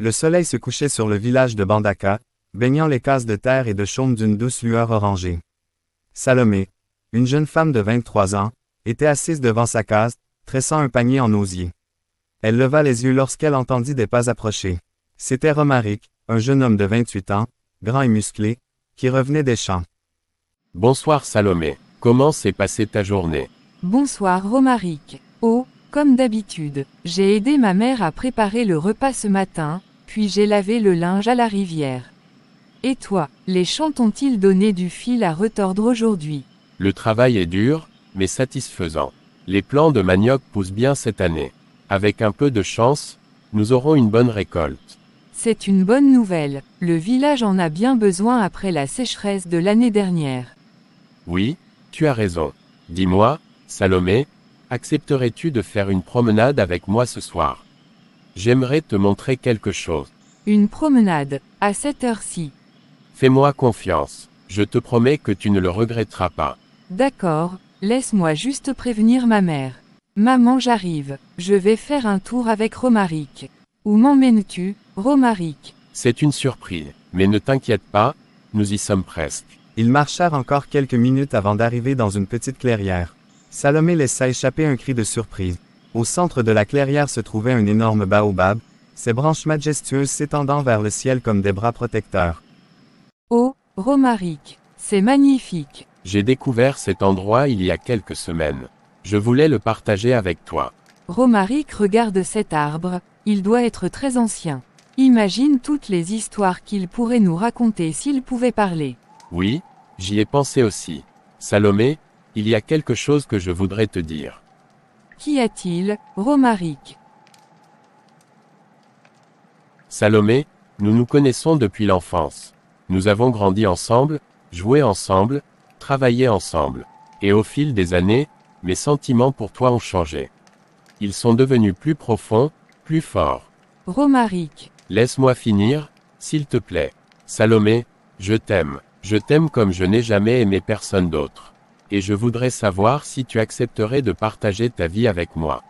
Le soleil se couchait sur le village de Bandaka, baignant les cases de terre et de chaume d'une douce lueur orangée. Salomé, une jeune femme de 23 ans, était assise devant sa case, tressant un panier en osier. Elle leva les yeux lorsqu'elle entendit des pas approcher. C'était Romaric, un jeune homme de 28 ans, grand et musclé, qui revenait des champs. Bonsoir Salomé, comment s'est passée ta journée? Bonsoir Romaric. Oh, comme d'habitude, j'ai aidé ma mère à préparer le repas ce matin, puis j'ai lavé le linge à la rivière. Et toi, les champs t'ont-ils donné du fil à retordre aujourd'hui? Le travail est dur, mais satisfaisant. Les plants de manioc poussent bien cette année. Avec un peu de chance, nous aurons une bonne récolte. C'est une bonne nouvelle, le village en a bien besoin après la sécheresse de l'année dernière. Oui, tu as raison. Dis-moi, Salomé, accepterais-tu de faire une promenade avec moi ce soir? J'aimerais te montrer quelque chose. Une promenade, à cette heure-ci. Fais-moi confiance, je te promets que tu ne le regretteras pas. D'accord, laisse-moi juste prévenir ma mère. Maman, j'arrive, je vais faire un tour avec Romaric. Où m'emmènes-tu, Romaric? C'est une surprise, mais ne t'inquiète pas, nous y sommes presque. Ils marchèrent encore quelques minutes avant d'arriver dans une petite clairière. Salomé laissa échapper un cri de surprise. Au centre de la clairière se trouvait un énorme baobab, ses branches majestueuses s'étendant vers le ciel comme des bras protecteurs. Oh, Romaric, c'est magnifique. J'ai découvert cet endroit il y a quelques semaines. Je voulais le partager avec toi. Romaric regarde cet arbre, il doit être très ancien. Imagine toutes les histoires qu'il pourrait nous raconter s'il pouvait parler. Oui, j'y ai pensé aussi. Salomé, il y a quelque chose que je voudrais te dire. Qu'y a-t-il, Romaric? Salomé, nous nous connaissons depuis l'enfance. Nous avons grandi ensemble, joué ensemble, travaillé ensemble. Et au fil des années, mes sentiments pour toi ont changé. Ils sont devenus plus profonds, plus forts. Romaric. Laisse-moi finir, s'il te plaît. Salomé, je t'aime. Je t'aime comme je n'ai jamais aimé personne d'autre. Et je voudrais savoir si tu accepterais de partager ta vie avec moi.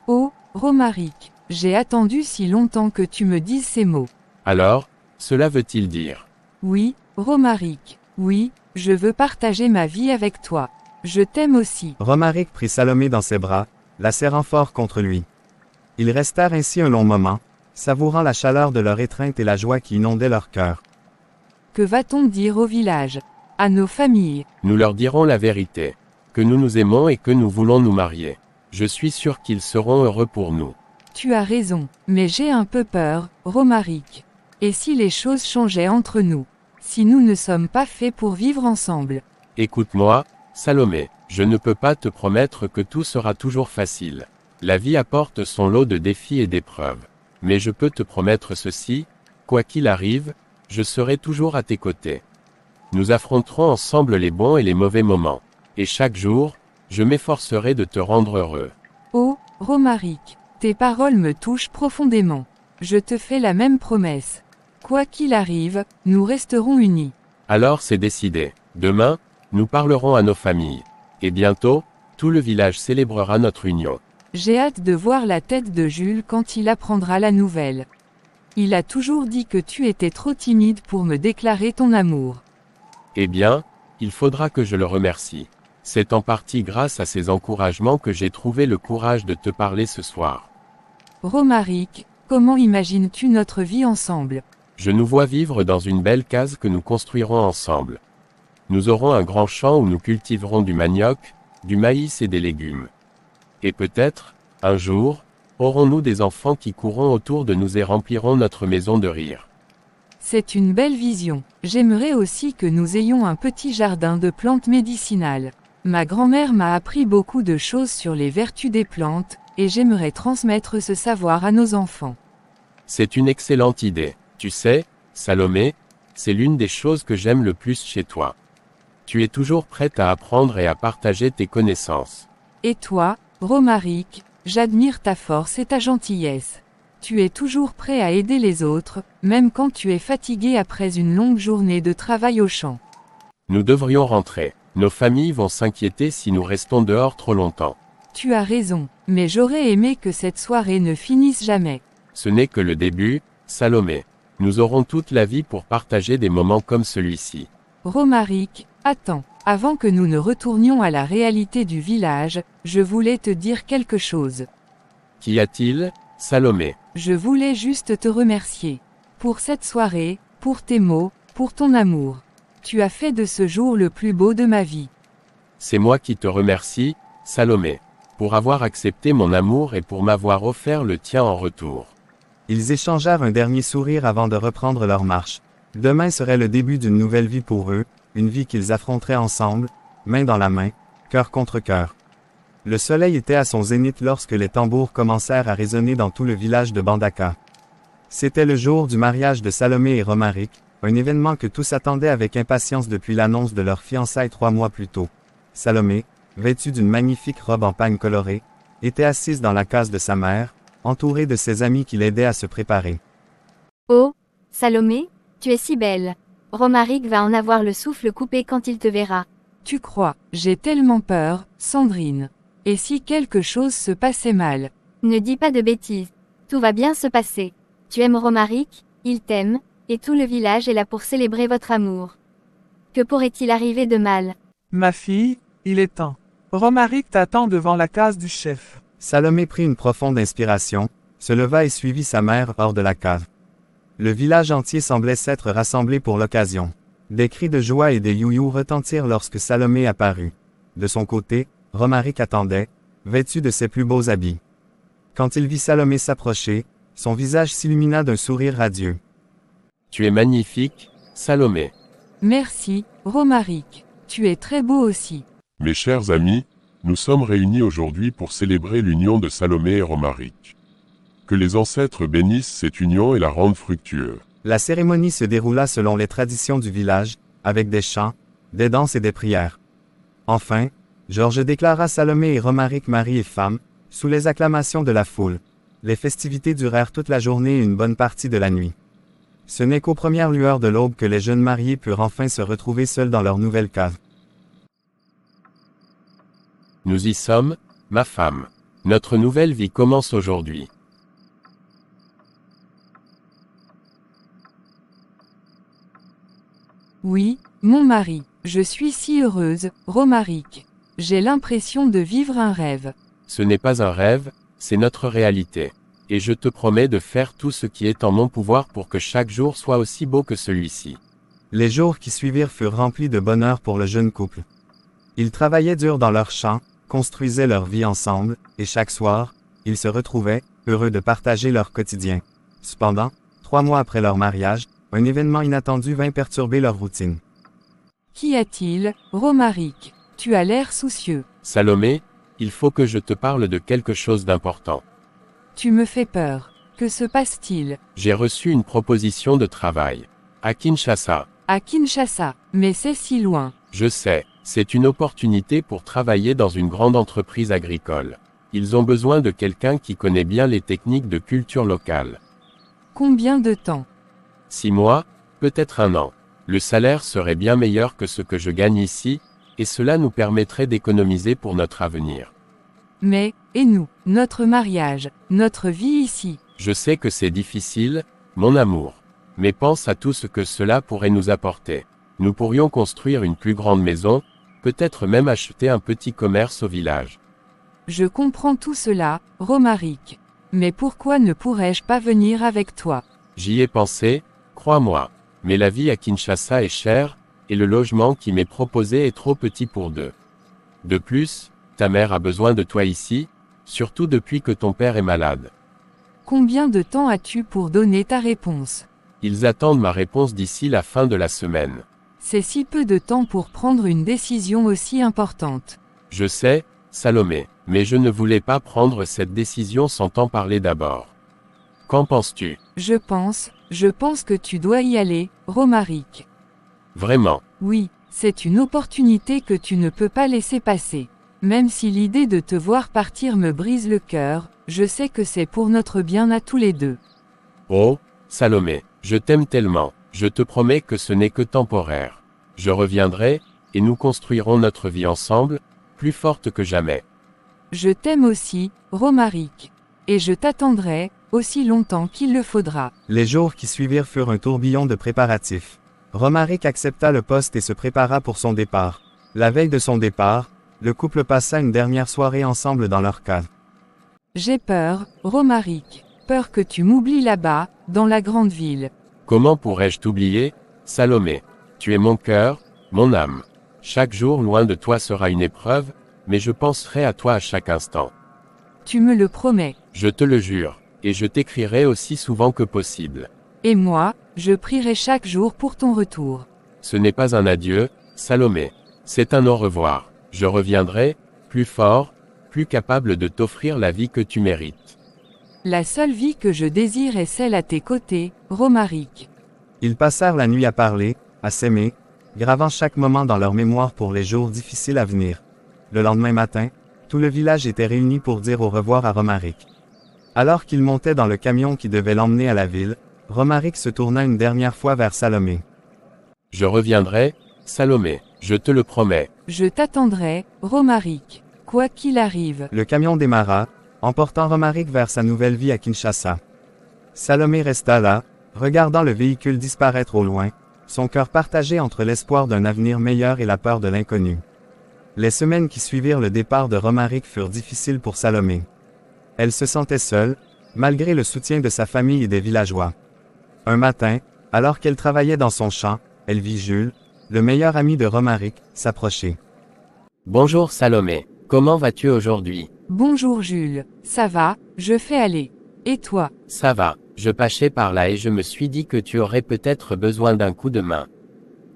Oh, Romaric, j'ai attendu si longtemps que tu me dises ces mots. Alors, cela veut-il dire? Oui, Romaric, oui, je veux partager ma vie avec toi. Je t'aime aussi. Romaric prit Salomé dans ses bras, la serrant fort contre lui. Ils restèrent ainsi un long moment, savourant la chaleur de leur étreinte et la joie qui inondait leur cœur. Que va-t-on dire au village? À nos familles? Nous leur dirons la vérité. Que nous nous aimons et que nous voulons nous marier. Je suis sûr qu'ils seront heureux pour nous. Tu as raison, mais j'ai un peu peur, Romaric. Et si les choses changeaient entre nous? Si nous ne sommes pas faits pour vivre ensemble? Écoute-moi, Salomé, je ne peux pas te promettre que tout sera toujours facile. La vie apporte son lot de défis et d'épreuves. Mais je peux te promettre ceci, quoi qu'il arrive, je serai toujours à tes côtés. Nous affronterons ensemble les bons et les mauvais moments. Et chaque jour, je m'efforcerai de te rendre heureux. Oh, Romaric, tes paroles me touchent profondément. Je te fais la même promesse. Quoi qu'il arrive, nous resterons unis. Alors c'est décidé. Demain, nous parlerons à nos familles. Et bientôt, tout le village célébrera notre union. J'ai hâte de voir la tête de Jules quand il apprendra la nouvelle. Il a toujours dit que tu étais trop timide pour me déclarer ton amour. Eh bien, il faudra que je le remercie. C'est en partie grâce à ses encouragements que j'ai trouvé le courage de te parler ce soir. Romaric, comment imagines-tu notre vie ensemble? Je nous vois vivre dans une belle case que nous construirons ensemble. Nous aurons un grand champ où nous cultiverons du manioc, du maïs et des légumes. Et peut-être, un jour, aurons-nous des enfants qui courront autour de nous et rempliront notre maison de rire. C'est une belle vision. J'aimerais aussi que nous ayons un petit jardin de plantes médicinales. Ma grand-mère m'a appris beaucoup de choses sur les vertus des plantes, et j'aimerais transmettre ce savoir à nos enfants. C'est une excellente idée. Tu sais, Salomé, c'est l'une des choses que j'aime le plus chez toi. Tu es toujours prête à apprendre et à partager tes connaissances. Et toi, Romaric, j'admire ta force et ta gentillesse. Tu es toujours prêt à aider les autres, même quand tu es fatigué après une longue journée de travail au champ. Nous devrions rentrer. Nos familles vont s'inquiéter si nous restons dehors trop longtemps. Tu as raison, mais j'aurais aimé que cette soirée ne finisse jamais. Ce n'est que le début, Salomé. Nous aurons toute la vie pour partager des moments comme celui-ci. Romaric, attends. Avant que nous ne retournions à la réalité du village, je voulais te dire quelque chose. Qu'y a-t-il, Salomé? Je voulais juste te remercier. Pour cette soirée, pour tes mots, pour ton amour. Tu as fait de ce jour le plus beau de ma vie. C'est moi qui te remercie, Salomé, pour avoir accepté mon amour et pour m'avoir offert le tien en retour. Ils échangèrent un dernier sourire avant de reprendre leur marche. Demain serait le début d'une nouvelle vie pour eux, une vie qu'ils affronteraient ensemble, main dans la main, cœur contre cœur. Le soleil était à son zénith lorsque les tambours commencèrent à résonner dans tout le village de Bandaka. C'était le jour du mariage de Salomé et Romaric, un événement que tous attendaient avec impatience depuis l'annonce de leur fiançailles 3 mois plus tôt. Salomé, vêtue d'une magnifique robe en pagne colorée, était assise dans la case de sa mère, entourée de ses amis qui l'aidaient à se préparer. Oh, Salomé, tu es si belle. Romaric va en avoir le souffle coupé quand il te verra. Tu crois, j'ai tellement peur, Sandrine. Et si quelque chose se passait mal? Ne dis pas de bêtises. Tout va bien se passer. Tu aimes Romaric, il t'aime, et tout le village est là pour célébrer votre amour. Que pourrait-il arriver de mal? Ma fille, il est temps. Romaric t'attend devant la case du chef. Salomé prit une profonde inspiration, se leva et suivit sa mère hors de la cave. Le village entier semblait s'être rassemblé pour l'occasion. Des cris de joie et des you-you retentirent lorsque Salomé apparut. De son côté, Romaric attendait, vêtu de ses plus beaux habits. Quand il vit Salomé s'approcher, son visage s'illumina d'un sourire radieux. Tu es magnifique, Salomé. Merci, Romaric. Tu es très beau aussi. Mes chers amis, nous sommes réunis aujourd'hui pour célébrer l'union de Salomé et Romaric. Que les ancêtres bénissent cette union et la rendent fructueuse. La cérémonie se déroula selon les traditions du village, avec des chants, des danses et des prières. Enfin, Georges déclara Salomé et Romaric mari et femme, sous les acclamations de la foule. Les festivités durèrent toute la journée et une bonne partie de la nuit. Ce n'est qu'aux premières lueurs de l'aube que les jeunes mariés purent enfin se retrouver seuls dans leur nouvelle cave. Nous y sommes, ma femme. Notre nouvelle vie commence aujourd'hui. Oui, mon mari, je suis si heureuse, Romaric. J'ai l'impression de vivre un rêve. Ce n'est pas un rêve, c'est notre réalité. Et je te promets de faire tout ce qui est en mon pouvoir pour que chaque jour soit aussi beau que celui-ci. Les jours qui suivirent furent remplis de bonheur pour le jeune couple. Ils travaillaient dur dans leurs champs, construisaient leur vie ensemble, et chaque soir, ils se retrouvaient, heureux de partager leur quotidien. Cependant, 3 mois après leur mariage, un événement inattendu vint perturber leur routine. Qu'y a-t-il, Romaric? Tu as l'air soucieux. Salomé, il faut que je te parle de quelque chose d'important. Tu me fais peur. Que se passe-t-il? J'ai reçu une proposition de travail. À Kinshasa. À Kinshasa, mais c'est si loin. Je sais, c'est une opportunité pour travailler dans une grande entreprise agricole. Ils ont besoin de quelqu'un qui connaît bien les techniques de culture locale. Combien de temps? 6 mois, peut-être 1 an. Le salaire serait bien meilleur que ce que je gagne ici, et cela nous permettrait d'économiser pour notre avenir. Mais, et nous, notre mariage, notre vie ici? Je sais que c'est difficile, mon amour. Mais pense à tout ce que cela pourrait nous apporter. Nous pourrions construire une plus grande maison, peut-être même acheter un petit commerce au village. Je comprends tout cela, Romaric. Mais pourquoi ne pourrais-je pas venir avec toi? J'y ai pensé, crois-moi. Mais la vie à Kinshasa est chère, et le logement qui m'est proposé est trop petit pour 2. De plus, ta mère a besoin de toi ici, surtout depuis que ton père est malade. Combien de temps as-tu pour donner ta réponse? Ils attendent ma réponse d'ici la fin de la semaine. C'est si peu de temps pour prendre une décision aussi importante. Je sais, Salomé, mais je ne voulais pas prendre cette décision sans t'en parler d'abord. Qu'en penses-tu? Je pense que tu dois y aller, Romaric. Vraiment? Oui, c'est une opportunité que tu ne peux pas laisser passer. Même si l'idée de te voir partir me brise le cœur, je sais que c'est pour notre bien à tous les deux. Oh, Salomé, je t'aime tellement, je te promets que ce n'est que temporaire. Je reviendrai, et nous construirons notre vie ensemble, plus forte que jamais. Je t'aime aussi, Romaric. Et je t'attendrai, aussi longtemps qu'il le faudra. Les jours qui suivirent furent un tourbillon de préparatifs. Romaric accepta le poste et se prépara pour son départ. La veille de son départ, le couple passa une dernière soirée ensemble dans leur cave. J'ai peur, Romaric. Peur que tu m'oublies là-bas, dans la grande ville. Comment pourrais-je t'oublier, Salomé? Tu es mon cœur, mon âme. Chaque jour loin de toi sera une épreuve, mais je penserai à toi à chaque instant. Tu me le promets. Je te le jure, et je t'écrirai aussi souvent que possible. Et moi, je prierai chaque jour pour ton retour. Ce n'est pas un adieu, Salomé. C'est un au revoir. Je reviendrai, plus fort, plus capable de t'offrir la vie que tu mérites. La seule vie que je désire est celle à tes côtés, Romaric. Ils passèrent la nuit à parler, à s'aimer, gravant chaque moment dans leur mémoire pour les jours difficiles à venir. Le lendemain matin, tout le village était réuni pour dire au revoir à Romaric. Alors qu'il montait dans le camion qui devait l'emmener à la ville, Romaric se tourna une dernière fois vers Salomé. Je reviendrai, Salomé, je te le promets. Je t'attendrai, Romaric. Quoi qu'il arrive. Le camion démarra, emportant Romaric vers sa nouvelle vie à Kinshasa. Salomé resta là, regardant le véhicule disparaître au loin, son cœur partagé entre l'espoir d'un avenir meilleur et la peur de l'inconnu. Les semaines qui suivirent le départ de Romaric furent difficiles pour Salomé. Elle se sentait seule, malgré le soutien de sa famille et des villageois. Un matin, alors qu'elle travaillait dans son champ, elle vit Jules, le meilleur ami de Romaric, s'approcher. Bonjour Salomé, comment vas-tu aujourd'hui? Bonjour Jules, ça va, je fais aller. Et toi? Ça va, je passais par là et je me suis dit que tu aurais peut-être besoin d'un coup de main.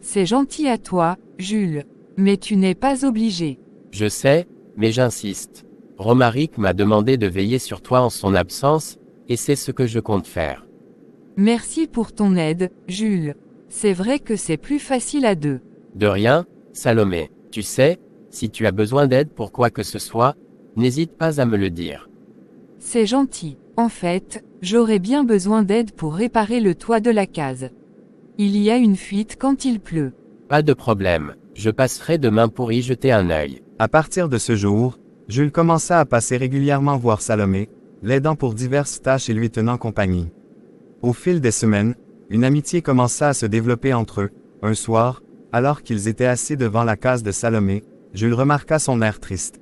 C'est gentil à toi, Jules. Mais tu n'es pas obligé. Je sais, mais j'insiste. Romaric m'a demandé de veiller sur toi en son absence, et c'est ce que je compte faire. Merci pour ton aide, Jules. C'est vrai que c'est plus facile à deux. De rien, Salomé. Tu sais, si tu as besoin d'aide pour quoi que ce soit, n'hésite pas à me le dire. C'est gentil. En fait, j'aurais bien besoin d'aide pour réparer le toit de la case. Il y a une fuite quand il pleut. Pas de problème. Je passerai demain pour y jeter un œil. À partir de ce jour, Jules commença à passer régulièrement voir Salomé, l'aidant pour diverses tâches et lui tenant compagnie. Au fil des semaines, une amitié commença à se développer entre eux. Un soir, alors qu'ils étaient assis devant la case de Salomé, Jules remarqua son air triste.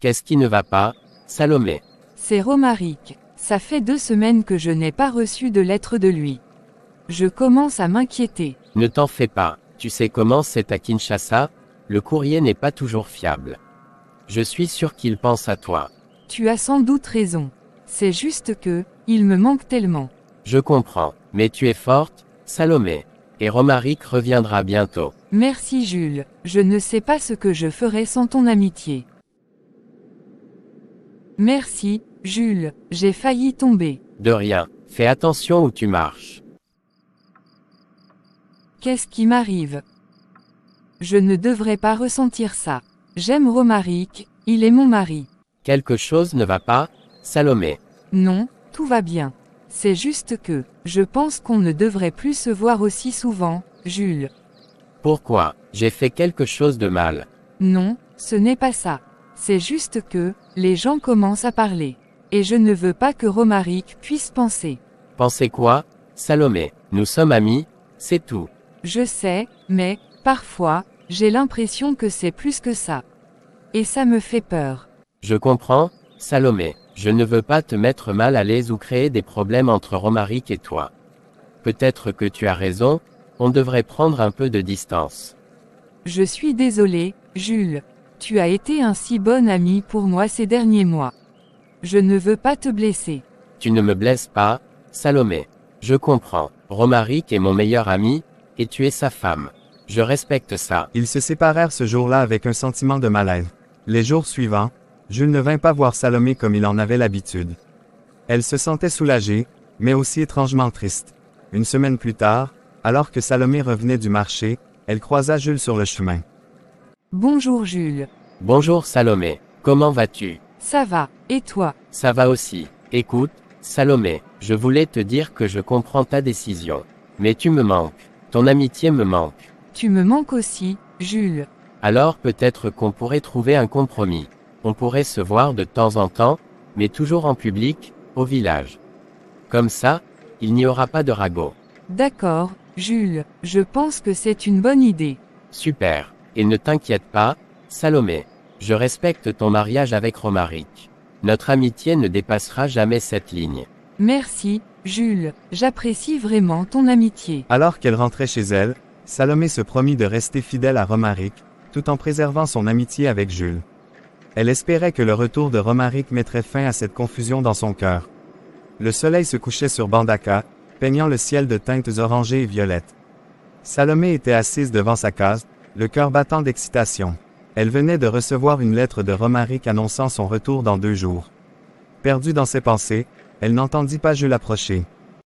Qu'est-ce qui ne va pas, Salomé? C'est Romaric. Ça fait 2 semaines que je n'ai pas reçu de lettre de lui. Je commence à m'inquiéter. Ne t'en fais pas. Tu sais comment c'est à Kinshasa, le courrier n'est pas toujours fiable. Je suis sûr qu'il pense à toi. Tu as sans doute raison. C'est juste que, il me manque tellement. Je comprends, mais tu es forte, Salomé. Et Romaric reviendra bientôt. Merci Jules, je ne sais pas ce que je ferais sans ton amitié. Merci, Jules, j'ai failli tomber. De rien, fais attention où tu marches. Qu'est-ce qui m'arrive? Je ne devrais pas ressentir ça. J'aime Romaric, il est mon mari. Quelque chose ne va pas, Salomé? Non, tout va bien. C'est juste que, je pense qu'on ne devrait plus se voir aussi souvent, Jules. Pourquoi? J'ai fait quelque chose de mal. Non, ce n'est pas ça. C'est juste que, les gens commencent à parler. Et je ne veux pas que Romaric puisse penser. Pensez quoi, Salomé? Nous sommes amis, c'est tout. Je sais, mais, parfois, j'ai l'impression que c'est plus que ça. Et ça me fait peur. Je comprends, Salomé. Je ne veux pas te mettre mal à l'aise ou créer des problèmes entre Romaric et toi. Peut-être que tu as raison, on devrait prendre un peu de distance. Je suis désolé, Jules. Tu as été un si bon ami pour moi ces derniers mois. Je ne veux pas te blesser. Tu ne me blesses pas, Salomé. Je comprends. Romaric est mon meilleur ami, et tu es sa femme. Je respecte ça. Ils se séparèrent ce jour-là avec un sentiment de malaise. Les jours suivants, Jules ne vint pas voir Salomé comme il en avait l'habitude. Elle se sentait soulagée, mais aussi étrangement triste. Une semaine plus tard, alors que Salomé revenait du marché, elle croisa Jules sur le chemin. Bonjour Jules. Bonjour Salomé. Comment vas-tu? Ça va, et toi? Ça va aussi. Écoute, Salomé, je voulais te dire que je comprends ta décision. Mais tu me manques. Ton amitié me manque. Tu me manques aussi, Jules. Alors peut-être qu'on pourrait trouver un compromis. On pourrait se voir de temps en temps, mais toujours en public, au village. Comme ça, il n'y aura pas de ragot. D'accord, Jules, je pense que c'est une bonne idée. Super. Et ne t'inquiète pas, Salomé. Je respecte ton mariage avec Romaric. Notre amitié ne dépassera jamais cette ligne. Merci, Jules, j'apprécie vraiment ton amitié. Alors qu'elle rentrait chez elle, Salomé se promit de rester fidèle à Romaric, tout en préservant son amitié avec Jules. Elle espérait que le retour de Romaric mettrait fin à cette confusion dans son cœur. Le soleil se couchait sur Bandaka, peignant le ciel de teintes orangées et violettes. Salomé était assise devant sa case, le cœur battant d'excitation. Elle venait de recevoir une lettre de Romaric annonçant son retour dans 2 jours. Perdue dans ses pensées, elle n'entendit pas Jules approcher.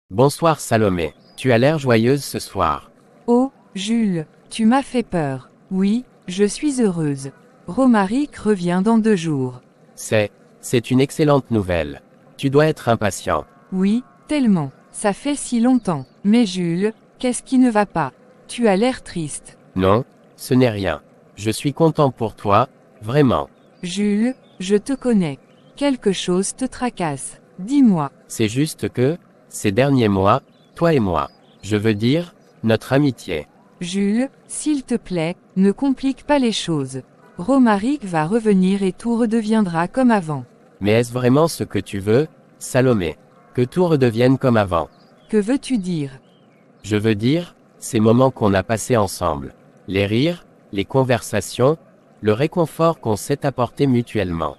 Bonsoir Salomé. Tu as l'air joyeuse ce soir. Oh, Jules, tu m'as fait peur. Oui, je suis heureuse. Romaric revient dans 2 jours. C'est une excellente nouvelle. Tu dois être impatient. Oui, tellement. Ça fait si longtemps. Mais Jules, qu'est-ce qui ne va pas? Tu as l'air triste. Non, ce n'est rien. Je suis content pour toi, vraiment. Jules, je te connais. Quelque chose te tracasse. Dis-moi. C'est juste que, ces derniers mois, toi et moi, je veux dire, notre amitié. Jules, s'il te plaît, ne complique pas les choses. Romaric va revenir et tout redeviendra comme avant. Mais est-ce vraiment ce que tu veux, Salomé? Que tout redevienne comme avant? Que veux-tu dire? Je veux dire, ces moments qu'on a passés ensemble. Les rires, les conversations, le réconfort qu'on s'est apporté mutuellement.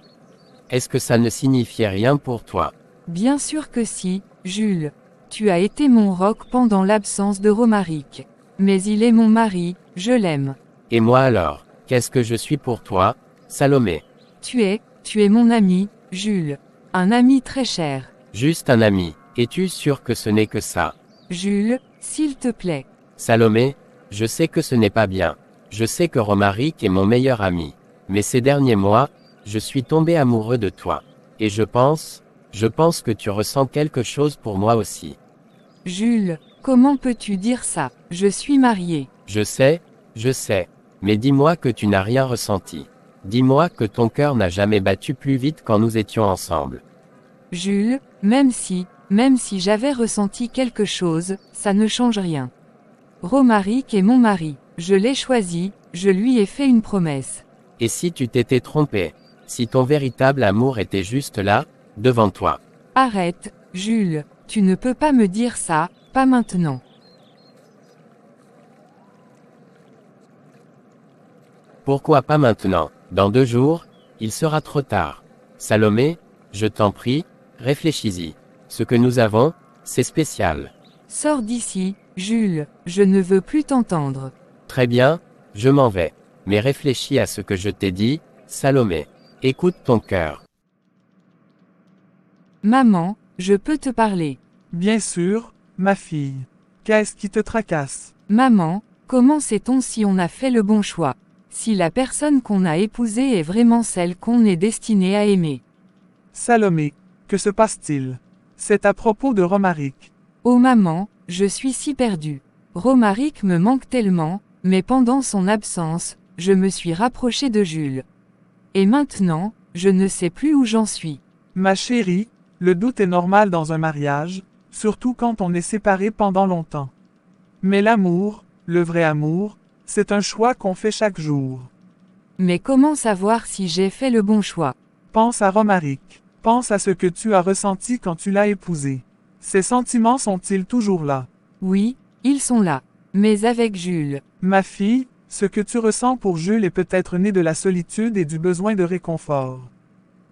Est-ce que ça ne signifiait rien pour toi? Bien sûr que si, Jules. Tu as été mon roc pendant l'absence de Romaric. Mais il est mon mari, je l'aime. Et moi alors, qu'est-ce que je suis pour toi, Salomé? Tu es mon ami, Jules. Un ami très cher. Juste un ami. Es-tu sûr que ce n'est que ça? Jules, s'il te plaît. Salomé, je sais que ce n'est pas bien. Je sais que Romaric est mon meilleur ami. Mais ces derniers mois, je suis tombé amoureux de toi. Et je pense que tu ressens quelque chose pour moi aussi. Jules, comment peux-tu dire ça? Je suis mariée. Je sais. Mais dis-moi que tu n'as rien ressenti. Dis-moi que ton cœur n'a jamais battu plus vite quand nous étions ensemble. Jules, même si j'avais ressenti quelque chose, ça ne change rien. Romaric est mon mari. Je l'ai choisi, je lui ai fait une promesse. Et si tu t'étais trompé? Si ton véritable amour était juste là, devant toi? Arrête, Jules, tu ne peux pas me dire ça, pas maintenant. Pourquoi pas maintenant? Dans 2 jours, il sera trop tard. Salomé, je t'en prie, réfléchis-y. Ce que nous avons, c'est spécial. Sors d'ici, Jules, je ne veux plus t'entendre. Très bien, je m'en vais. Mais réfléchis à ce que je t'ai dit, Salomé. Écoute ton cœur. Maman, je peux te parler. Bien sûr, ma fille. Qu'est-ce qui te tracasse? Maman, comment sait-on si on a fait le bon choix? Si la personne qu'on a épousée est vraiment celle qu'on est destiné à aimer? Salomé, que se passe-t-il? C'est à propos de Romaric. Oh maman, je suis si perdue. Romaric me manque tellement, mais pendant son absence, je me suis rapprochée de Jules. Et maintenant, je ne sais plus où j'en suis. Ma chérie, le doute est normal dans un mariage, surtout quand on est séparé pendant longtemps. Mais l'amour, le vrai amour, c'est un choix qu'on fait chaque jour. Mais comment savoir si j'ai fait le bon choix? Pense à Romaric. Pense à ce que tu as ressenti quand tu l'as épousé. Ces sentiments sont-ils toujours là? Oui, ils sont là. Mais avec Jules. Ma fille, ce que tu ressens pour Jules est peut-être né de la solitude et du besoin de réconfort.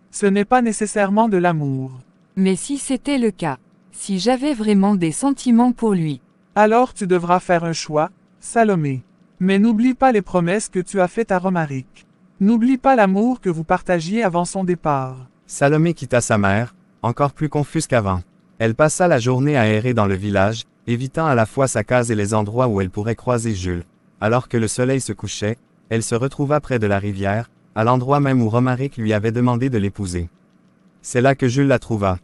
Ce n'est pas nécessairement de l'amour. Mais si c'était le cas, si j'avais vraiment des sentiments pour lui. Alors tu devras faire un choix, Salomé. Mais n'oublie pas les promesses que tu as faites à Romaric. N'oublie pas l'amour que vous partagiez avant son départ. Salomé quitta sa mère, encore plus confuse qu'avant. Elle passa la journée à errer dans le village, évitant à la fois sa case et les endroits où elle pourrait croiser Jules. Alors que le soleil se couchait, elle se retrouva près de la rivière, à l'endroit même où Romaric lui avait demandé de l'épouser. C'est là que Jules la trouva.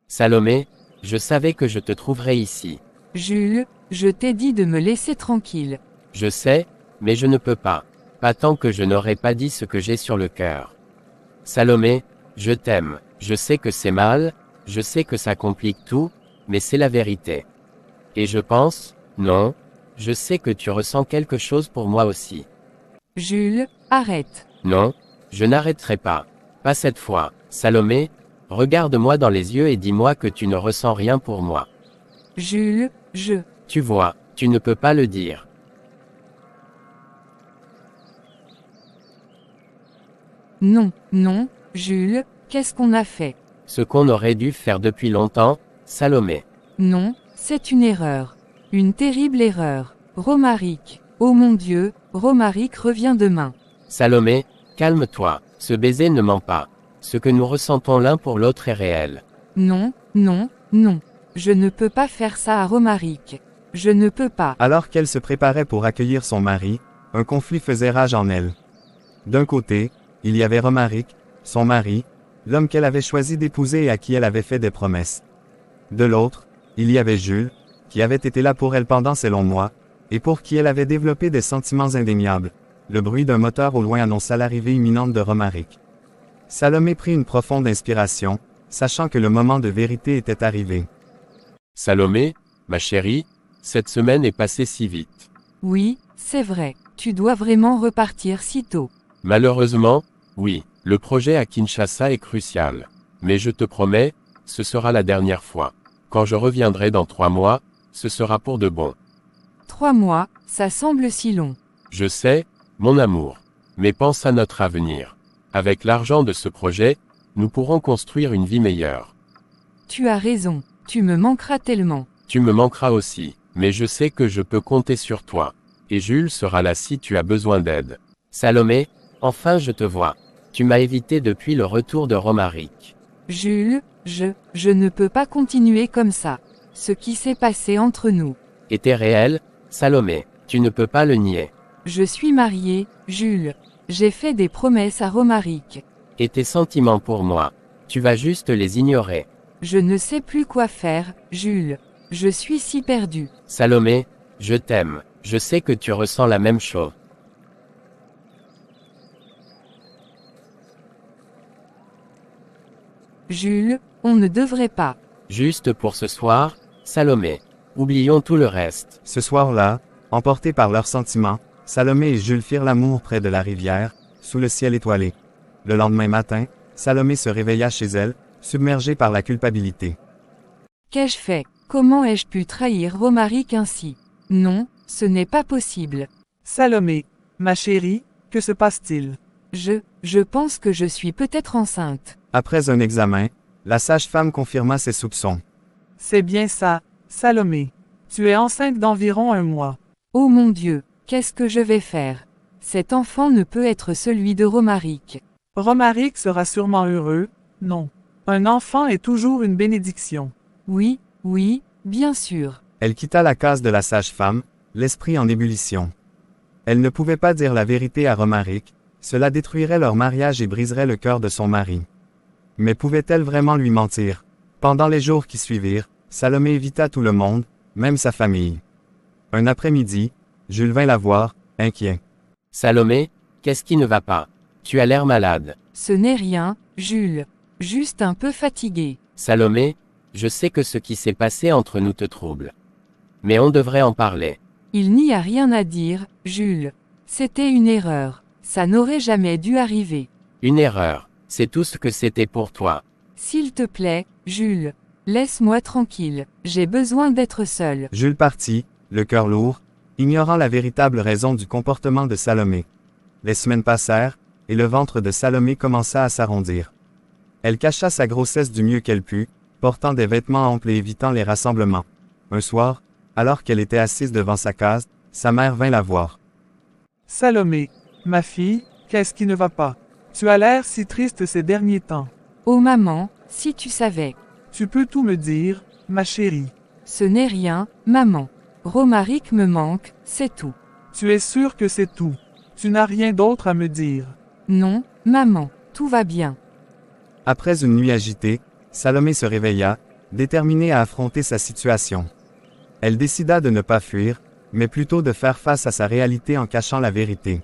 Salomé, je savais que je te trouverais ici. Jules, je t'ai dit de me laisser tranquille. Je sais, mais je ne peux pas. Pas tant que je n'aurai pas dit ce que j'ai sur le cœur. Salomé, je t'aime. Je sais que c'est mal, je sais que ça complique tout, mais c'est la vérité. Et je pense, non, je sais que tu ressens quelque chose pour moi aussi. Jules, arrête. Non, je n'arrêterai pas. Pas cette fois. Salomé, regarde-moi dans les yeux et dis-moi que tu ne ressens rien pour moi. Jules, Tu vois, tu ne peux pas le dire. Non, non, Jules, qu'est-ce qu'on a fait? Ce qu'on aurait dû faire depuis longtemps, Salomé. Non, c'est une erreur. Une terrible erreur. Romaric. Oh mon Dieu, Romaric revient demain. Salomé, calme-toi, ce baiser ne ment pas. Ce que nous ressentons l'un pour l'autre est réel. Non, non, non. Je ne peux pas faire ça à Romaric. Je ne peux pas. Alors qu'elle se préparait pour accueillir son mari, un conflit faisait rage en elle. D'un côté, il y avait Romaric, son mari, l'homme qu'elle avait choisi d'épouser et à qui elle avait fait des promesses. De l'autre, il y avait Jules, qui avait été là pour elle pendant ces longs mois, et pour qui elle avait développé des sentiments indéniables. Le bruit d'un moteur au loin annonça l'arrivée imminente de Romaric. Salomé prit une profonde inspiration, sachant que le moment de vérité était arrivé. Salomé, ma chérie, cette semaine est passée si vite. Oui, c'est vrai. Tu dois vraiment repartir si tôt. Malheureusement, oui, le projet à Kinshasa est crucial. Mais je te promets, ce sera la dernière fois. Quand je reviendrai dans 3 mois, ce sera pour de bon. 3 mois, ça semble si long. Je sais, mon amour. Mais pense à notre avenir. Avec l'argent de ce projet, nous pourrons construire une vie meilleure. Tu as raison. Tu me manqueras tellement. Tu me manqueras aussi, mais je sais que je peux compter sur toi. Et Jules sera là si tu as besoin d'aide. Salomé, enfin je te vois. Tu m'as évité depuis le retour de Romaric. Jules, je ne peux pas continuer comme ça. Ce qui s'est passé entre nous. Était réel, Salomé, tu ne peux pas le nier. Je suis mariée, Jules. J'ai fait des promesses à Romaric. Et tes sentiments pour moi, tu vas juste les ignorer. Je ne sais plus quoi faire, Jules. Je suis si perdue. Salomé, je t'aime. Je sais que tu ressens la même chose. Jules, on ne devrait pas. Juste pour ce soir, Salomé. Oublions tout le reste. Ce soir-là, emportés par leurs sentiments, Salomé et Jules firent l'amour près de la rivière, sous le ciel étoilé. Le lendemain matin, Salomé se réveilla chez elle, submergée par la culpabilité. Qu'ai-je fait? Comment ai-je pu trahir Romaric ainsi? Non, ce n'est pas possible. Salomé, ma chérie, que se passe-t-il? Je pense que je suis peut-être enceinte. Après un examen, la sage-femme confirma ses soupçons. C'est bien ça, Salomé. Tu es enceinte d'environ 1 mois. Oh mon Dieu, qu'est-ce que je vais faire? Cet enfant ne peut être celui de Romaric. Romaric sera sûrement heureux, non. Un enfant est toujours une bénédiction. Oui, oui, bien sûr. Elle quitta la case de la sage-femme, l'esprit en ébullition. Elle ne pouvait pas dire la vérité à Romaric, cela détruirait leur mariage et briserait le cœur de son mari. Mais pouvait-elle vraiment lui mentir? Pendant les jours qui suivirent, Salomé évita tout le monde, même sa famille. Un après-midi, Jules vint la voir, inquiet. Salomé, qu'est-ce qui ne va pas? Tu as l'air malade. Ce n'est rien, Jules. Juste un peu fatigué. Salomé, je sais que ce qui s'est passé entre nous te trouble. Mais on devrait en parler. Il n'y a rien à dire, Jules. C'était une erreur. Ça n'aurait jamais dû arriver. Une erreur. C'est tout ce que c'était pour toi. S'il te plaît, Jules. Laisse-moi tranquille. J'ai besoin d'être seul. Jules partit, le cœur lourd, ignorant la véritable raison du comportement de Salomé. Les semaines passèrent, et le ventre de Salomé commença à s'arrondir. Elle cacha sa grossesse du mieux qu'elle put, portant des vêtements amples et évitant les rassemblements. Un soir, alors qu'elle était assise devant sa case, sa mère vint la voir. Salomé, ma fille, qu'est-ce qui ne va pas? Tu as l'air si triste ces derniers temps. Oh maman, si tu savais. Tu peux tout me dire, ma chérie. Ce n'est rien, maman. Romaric me manque, c'est tout. Tu es sûre que c'est tout. Tu n'as rien d'autre à me dire. Non, maman, tout va bien. Après une nuit agitée, Salomé se réveilla, déterminée à affronter sa situation. Elle décida de ne pas fuir, mais plutôt de faire face à sa réalité en cachant la vérité.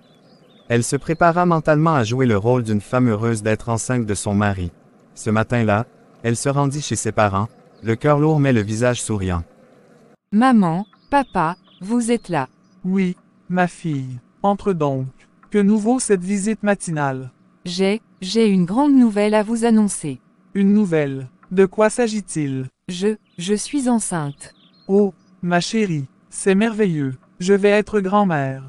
Elle se prépara mentalement à jouer le rôle d'une femme heureuse d'être enceinte de son mari. Ce matin-là, elle se rendit chez ses parents, le cœur lourd mais le visage souriant. Maman, papa, vous êtes là. Oui, ma fille. Entre donc. Que nous vaut cette visite matinale? J'ai une grande nouvelle à vous annoncer. Une nouvelle. De quoi s'agit-il? Je suis enceinte. Oh, ma chérie, c'est merveilleux. Je vais être grand-mère.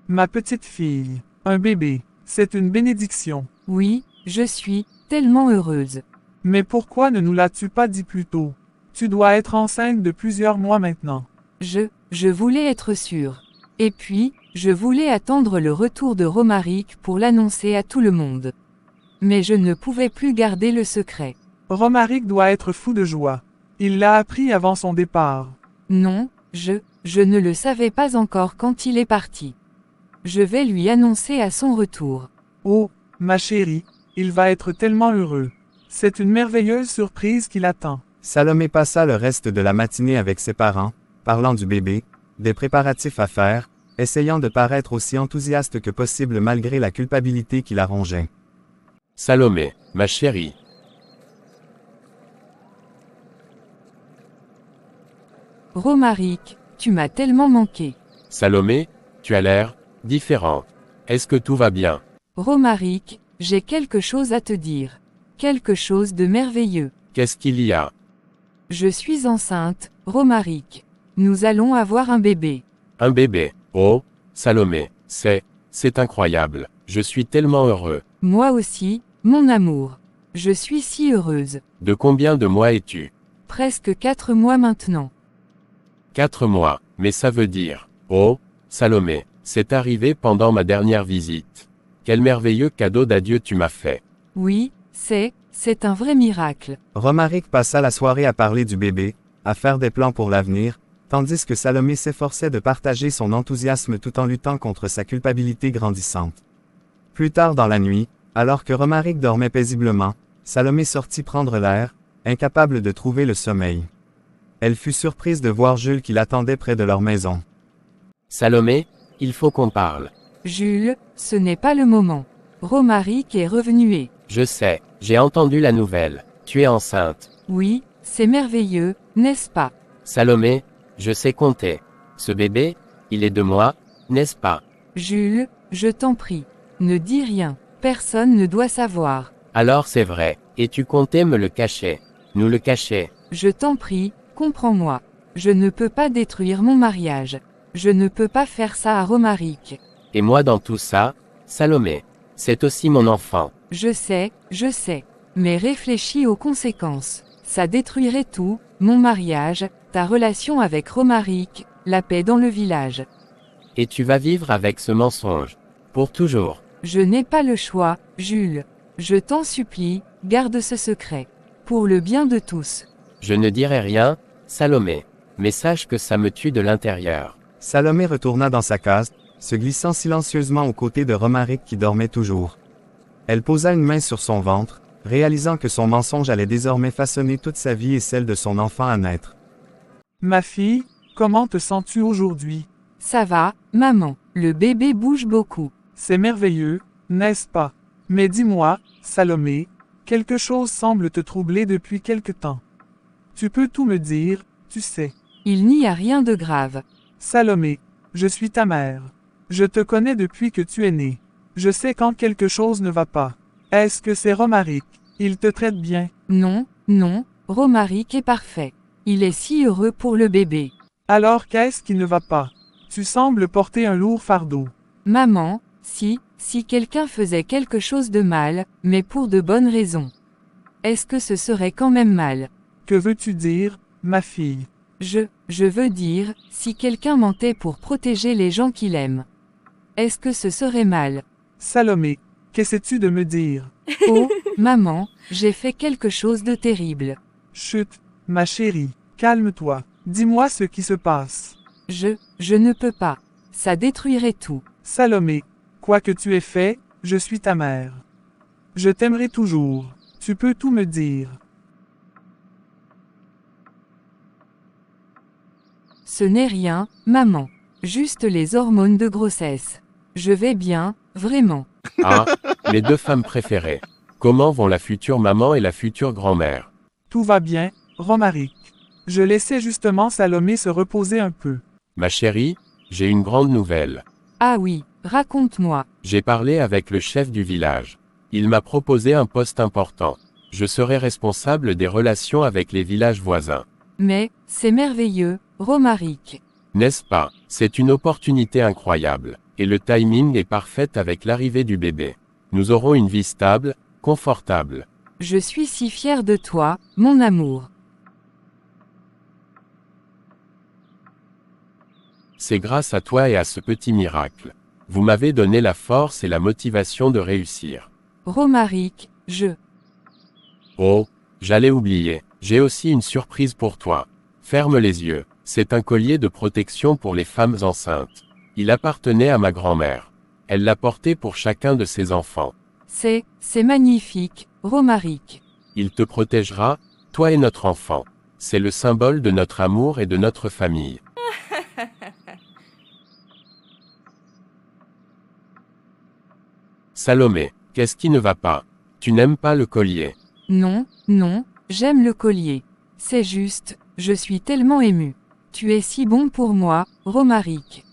Ma petite fille, un bébé, c'est une bénédiction. Oui, je suis tellement heureuse. Mais pourquoi ne nous l'as-tu pas dit plus tôt? Tu dois être enceinte de plusieurs mois maintenant. Je voulais être sûre. Et puis, je voulais attendre le retour de Romaric pour l'annoncer à tout le monde. Mais je ne pouvais plus garder le secret. Romaric doit être fou de joie. Il l'a appris avant son départ. Non, je ne le savais pas encore quand il est parti. Je vais lui annoncer à son retour. Oh, ma chérie, il va être tellement heureux. C'est une merveilleuse surprise qui l'attend. Salomé passa le reste de la matinée avec ses parents, parlant du bébé, des préparatifs à faire, essayant de paraître aussi enthousiaste que possible malgré la culpabilité qui la rongeait. Salomé, ma chérie. Romaric, tu m'as tellement manqué. Salomé, tu as l'air différent. Est-ce que tout va bien? Romaric, j'ai quelque chose à te dire. Quelque chose de merveilleux. Qu'est-ce qu'il y a? Je suis enceinte, Romaric. Nous allons avoir un bébé. Un bébé. Oh, Salomé, c'est incroyable. Je suis tellement heureux. Moi aussi, mon amour. Je suis si heureuse. De combien de mois es-tu? Presque 4 mois maintenant. 4 mois, mais ça veut dire. Oh, Salomé, c'est arrivé pendant ma dernière visite. Quel merveilleux cadeau d'adieu tu m'as fait. Oui, c'est un vrai miracle. Romaric passa la soirée à parler du bébé, à faire des plans pour l'avenir, tandis que Salomé s'efforçait de partager son enthousiasme tout en luttant contre sa culpabilité grandissante. Plus tard dans la nuit, alors que Romaric dormait paisiblement, Salomé sortit prendre l'air, incapable de trouver le sommeil. Elle fut surprise de voir Jules qui l'attendait près de leur maison. Salomé, il faut qu'on parle. Jules, ce n'est pas le moment. Romaric est revenu et... Je sais, j'ai entendu la nouvelle. Tu es enceinte. Oui, c'est merveilleux, n'est-ce pas? Salomé, je sais compter. Ce bébé, il est de moi, n'est-ce pas? Jules, je t'en prie. Ne dis rien. Personne ne doit savoir. Alors c'est vrai, et tu comptais me le cacher. Nous le cacher. Je t'en prie, comprends-moi. Je ne peux pas détruire mon mariage. Je ne peux pas faire ça à Romaric. Et moi dans tout ça, Salomé. C'est aussi mon enfant. Je sais. Mais réfléchis aux conséquences. Ça détruirait tout, mon mariage, ta relation avec Romaric, la paix dans le village. Et tu vas vivre avec ce mensonge. Pour toujours. Je n'ai pas le choix, Jules. Je t'en supplie, garde ce secret. Pour le bien de tous. Je ne dirai rien, Salomé. Mais sache que ça me tue de l'intérieur. Salomé retourna dans sa case, se glissant silencieusement aux côtés de Romaric qui dormait toujours. Elle posa une main sur son ventre, réalisant que son mensonge allait désormais façonner toute sa vie et celle de son enfant à naître. Ma fille, comment te sens-tu aujourd'hui? Ça va, maman. Le bébé bouge beaucoup. C'est merveilleux, n'est-ce pas? Mais dis-moi, Salomé, quelque chose semble te troubler depuis quelque temps. Tu peux tout me dire, tu sais. Il n'y a rien de grave. Salomé, je suis ta mère. Je te connais depuis que tu es née. Je sais quand quelque chose ne va pas. Est-ce que c'est Romaric? Il te traite bien? Non, Romaric est parfait. Il est si heureux pour le bébé. Alors qu'est-ce qui ne va pas? Tu sembles porter un lourd fardeau. Maman, si quelqu'un faisait quelque chose de mal, mais pour de bonnes raisons. Est-ce que ce serait quand même mal? Que veux-tu dire, ma fille? Je veux dire, si quelqu'un mentait pour protéger les gens qu'il aime. Est-ce que ce serait mal? Salomé, qu'essaies-tu de me dire? Oh, maman, j'ai fait quelque chose de terrible. Chut, ma chérie, calme-toi. Dis-moi ce qui se passe. Je ne peux pas. Ça détruirait tout. Salomé, quoi que tu aies fait, je suis ta mère. Je t'aimerai toujours. Tu peux tout me dire. Ce n'est rien, maman. Juste les hormones de grossesse. Je vais bien, vraiment. Ah, Mes deux femmes préférées. Comment vont la future maman et la future grand-mère? Tout va bien, Romaric. Je laissais justement Salomé se reposer un peu. Ma chérie, j'ai une grande nouvelle. Ah oui, raconte-moi. J'ai parlé avec le chef du village. Il m'a proposé un poste important. Je serai responsable des relations avec les villages voisins. Mais, c'est merveilleux, Romaric. N'est-ce pas? C'est une opportunité incroyable. Et le timing est parfait avec l'arrivée du bébé. Nous aurons une vie stable, confortable. Je suis si fière de toi, mon amour. C'est grâce à toi et à ce petit miracle. Vous m'avez donné la force et la motivation de réussir. Romaric, Oh, j'allais oublier. J'ai aussi une surprise pour toi. Ferme les yeux. C'est un collier de protection pour les femmes enceintes. Il appartenait à ma grand-mère. Elle l'a porté pour chacun de ses enfants. C'est magnifique, Romaric. Il te protégera, toi et notre enfant. C'est le symbole de notre amour et de notre famille. Salomé, qu'est-ce qui ne va pas? Tu n'aimes pas le collier? Non, non, j'aime le collier. C'est juste, je suis tellement émue. Tu es si bon pour moi, Romaric.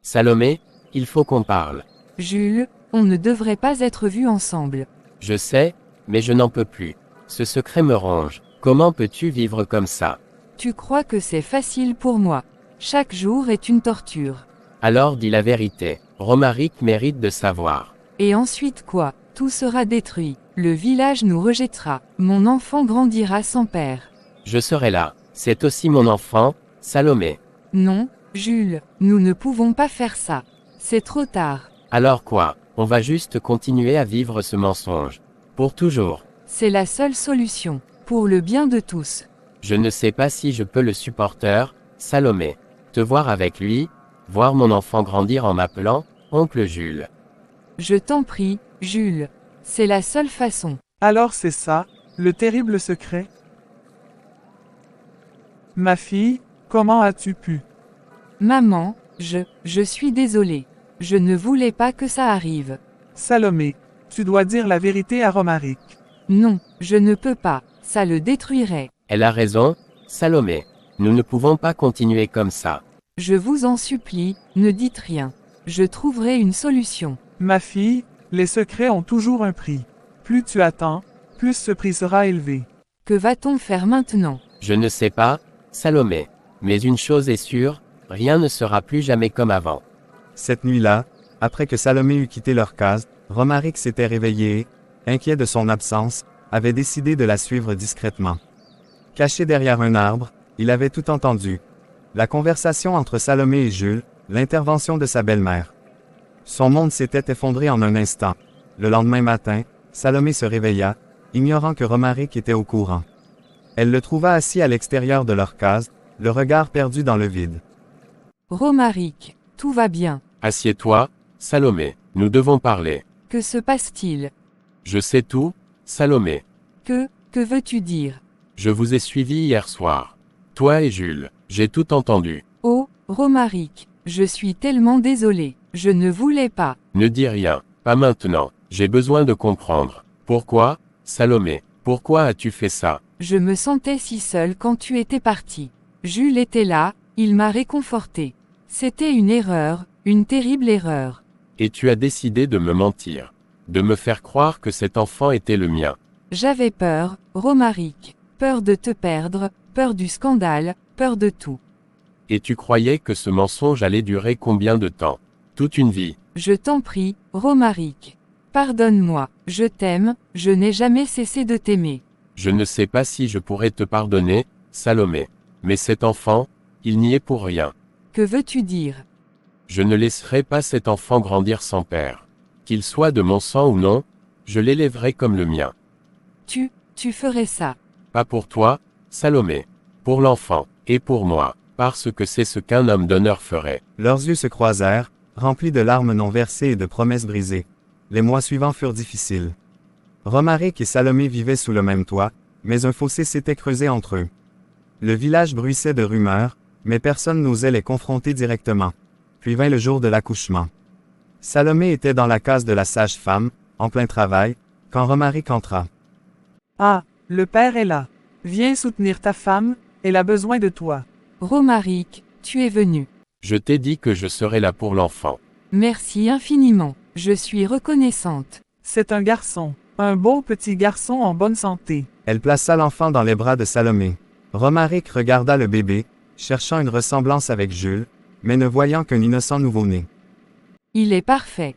Salomé, il faut qu'on parle. Jules, on ne devrait pas être vus ensemble. Je sais, mais je n'en peux plus. Ce secret me ronge. Comment peux-tu vivre comme ça? Tu crois que c'est facile pour moi. Chaque jour est une torture. Alors dis la vérité. Romaric mérite de savoir. Et ensuite quoi? Tout sera détruit. Le village nous rejettera. Mon enfant grandira sans père. Je serai là. C'est aussi mon enfant, Salomé. Non, Jules, nous ne pouvons pas faire ça. C'est trop tard. Alors quoi? On va juste continuer à vivre ce mensonge. Pour toujours. C'est la seule solution. Pour le bien de tous. Je ne sais pas si je peux le supporter, Salomé. Te voir avec lui, voir mon enfant grandir en m'appelant oncle Jules. Je t'en prie, Jules. C'est la seule façon. Alors c'est ça, le terrible secret? Ma fille, comment as-tu pu? Maman, je suis désolée. Je ne voulais pas que ça arrive. Salomé, tu dois dire la vérité à Romaric. Non, je ne peux pas. Ça le détruirait. Elle a raison, Salomé. Nous ne pouvons pas continuer comme ça. Je vous en supplie, ne dites rien. Je trouverai une solution. Ma fille, les secrets ont toujours un prix. Plus tu attends, plus ce prix sera élevé. Que va-t-on faire maintenant? Je ne sais pas, Salomé. Mais une chose est sûre, rien ne sera plus jamais comme avant. Cette nuit-là, après que Salomé eut quitté leur case, Romaric s'était réveillé et, inquiet de son absence, avait décidé de la suivre discrètement. Caché derrière un arbre, il avait tout entendu. La conversation entre Salomé et Jules, l'intervention de sa belle-mère. Son monde s'était effondré en un instant. Le lendemain matin, Salomé se réveilla, ignorant que Romaric était au courant. Elle le trouva assis à l'extérieur de leur case, le regard perdu dans le vide. Romaric, tout va bien. Assieds-toi, Salomé, nous devons parler. Que se passe-t-il? Je sais tout, Salomé. Que veux-tu dire? Je vous ai suivi hier soir. Toi et Jules, j'ai tout entendu. Oh, Romaric, je suis tellement désolée. Je ne voulais pas. Ne dis rien, pas maintenant, j'ai besoin de comprendre. Pourquoi, Salomé, pourquoi as-tu fait ça? Je me sentais si seule quand tu étais parti. Jules était là, il m'a réconforté. C'était une erreur, une terrible erreur. Et tu as décidé de me mentir. De me faire croire que cet enfant était le mien. J'avais peur, Romaric. Peur de te perdre, peur du scandale, peur de tout. Et tu croyais que ce mensonge allait durer combien de temps? Toute une vie. Je t'en prie, Romaric. Pardonne-moi, je t'aime, je n'ai jamais cessé de t'aimer. Je ne sais pas si je pourrais te pardonner, Salomé. Mais cet enfant, il n'y est pour rien. Que veux-tu dire? Je ne laisserai pas cet enfant grandir sans père. Qu'il soit de mon sang ou non, je l'élèverai comme le mien. Tu ferais ça. Pas pour toi, Salomé. Pour l'enfant, et pour moi, parce que c'est ce qu'un homme d'honneur ferait. Leurs yeux se croisèrent, remplis de larmes non versées et de promesses brisées. Les mois suivants furent difficiles. Romaric et Salomé vivaient sous le même toit, mais un fossé s'était creusé entre eux. Le village bruissait de rumeurs, mais personne n'osait les confronter directement. Puis vint le jour de l'accouchement. Salomé était dans la case de la sage-femme, en plein travail, quand Romaric entra. Ah, le père est là. Viens soutenir ta femme, elle a besoin de toi. Romaric, tu es venu. Je t'ai dit que je serais là pour l'enfant. Merci infiniment. Je suis reconnaissante. C'est un garçon. Un beau petit garçon en bonne santé. Elle plaça l'enfant dans les bras de Salomé. Romaric regarda le bébé, cherchant une ressemblance avec Jules, mais ne voyant qu'un innocent nouveau-né. Il est parfait.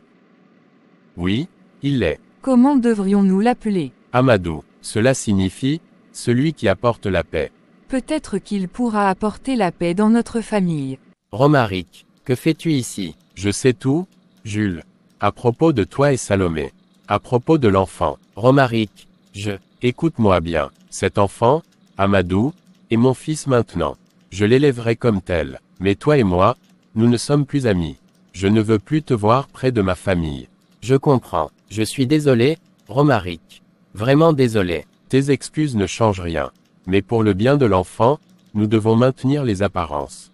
Oui, il l'est. Comment devrions-nous l'appeler? Amadou, cela signifie « celui qui apporte la paix ». Peut-être qu'il pourra apporter la paix dans notre famille. Romaric, que fais-tu ici? Je sais tout, Jules. À propos de toi et Salomé. À propos de l'enfant. Romaric, Écoute-moi bien. Cet enfant, Amadou, est mon fils maintenant. Je l'élèverai comme tel. Mais toi et moi, nous ne sommes plus amis. Je ne veux plus te voir près de ma famille. je comprends. Je suis désolé, Romaric. Vraiment désolé. Tes excuses ne changent rien. Mais pour le bien de l'enfant, nous devons maintenir les apparences.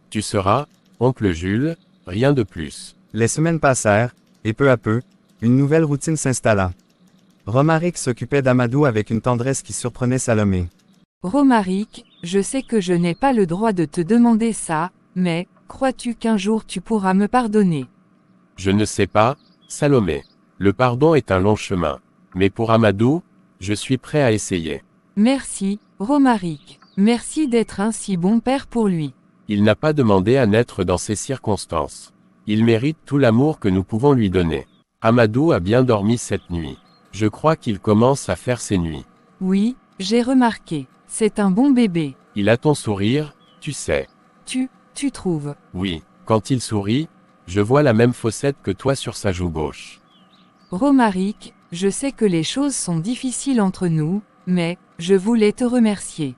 Tu seras, oncle Jules, rien de plus. Les semaines passèrent, et peu à peu, une nouvelle routine s'installa. Romaric s'occupait d'Amadou avec une tendresse qui surprenait Salomé. Romaric, je sais que je n'ai pas le droit de te demander ça, mais, crois-tu qu'un jour tu pourras me pardonner? Je ne sais pas, Salomé. Le pardon est un long chemin. Mais pour Amadou, je suis prêt à essayer. Merci, Romaric. Merci d'être un si bon père pour lui. Il n'a pas demandé à naître dans ces circonstances. Il mérite tout l'amour que nous pouvons lui donner. Amadou a bien dormi cette nuit. Je crois qu'il commence à faire ses nuits. Oui, j'ai remarqué. C'est un bon bébé. Il a ton sourire, tu sais. Tu trouves? Oui, quand il sourit, je vois la même fossette que toi sur sa joue gauche. Romaric, je sais que les choses sont difficiles entre nous, mais, je voulais te remercier.